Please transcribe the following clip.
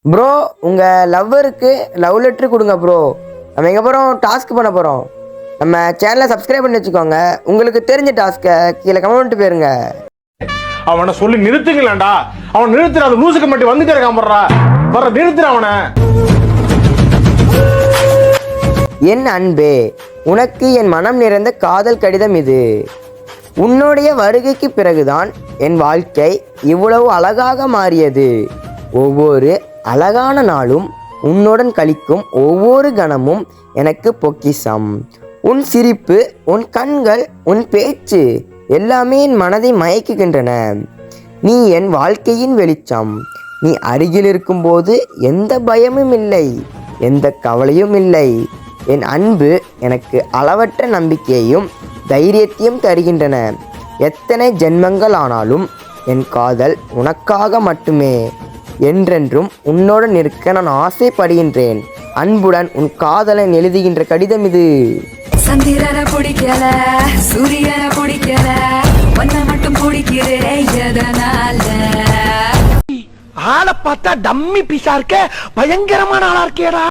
Bro உங்கள் லவ்வருக்கு love letter கொடுங்க bro. நம்ம எங்கே போகிறோம்? டாஸ்க் பண்ண போகிறோம். நம்ம சேனலை சப்ஸ்கிரைப் பண்ணி வச்சுக்கோங்க. உங்களுக்கு தெரிஞ்ச டாஸ்க்கை கீழே கமெண்ட் போயிருங்க. அவனை சொல்லி நிறுத்துங்களேன்டா. அவன் நிறுத்துற அந்த லூசுக்கு மட்டும் வந்துட்டே இருக்கான் போடுறா. வர நிறுத்துற அவனை. என் அன்பே, உனக்கு என் மனம் நிறைந்த காதல் கடிதம் இது. உன்னுடைய வருகைக்கு பிறகுதான் என் வாழ்க்கை இவ்வளவு அழகாக மாறியது. ஒவ்வொரு அழகான நாளும் உன்னுடன் கழிக்கும் ஒவ்வொரு கணமும் எனக்கு பொக்கிஷம். உன் சிரிப்பு, உன் கண்கள், உன் பேச்சு எல்லாமே என் மனதை மயக்குகின்றன. நீ என் வாழ்க்கையின் வெளிச்சம். நீ அருகில் இருக்கும்போது எந்த பயமும் இல்லை, எந்த கவலையும் இல்லை. என் அன்பு எனக்கு அளவற்ற நம்பிக்கையையும் தைரியத்தையும் தருகின்றன. எத்தனை ஜென்மங்கள் ஆனாலும் என் காதல் உனக்காக மட்டுமே. என்றென்றும் உன்னுடன் இருக்க நான் ஆசைப்படுகின்றேன். அன்புடன் உன் காதலன் எழுதுகின்ற கடிதம் இது. சந்திரனை பிடிக்கல, சூரியனை பிடிக்கல, ஒன்ன மட்டும் பிடிக்கிறேன். எதனால? ஆளை பார்த்தா டம்மி பீஸா இருக்க, பயங்கரமான ஆளா இருக்கேடா.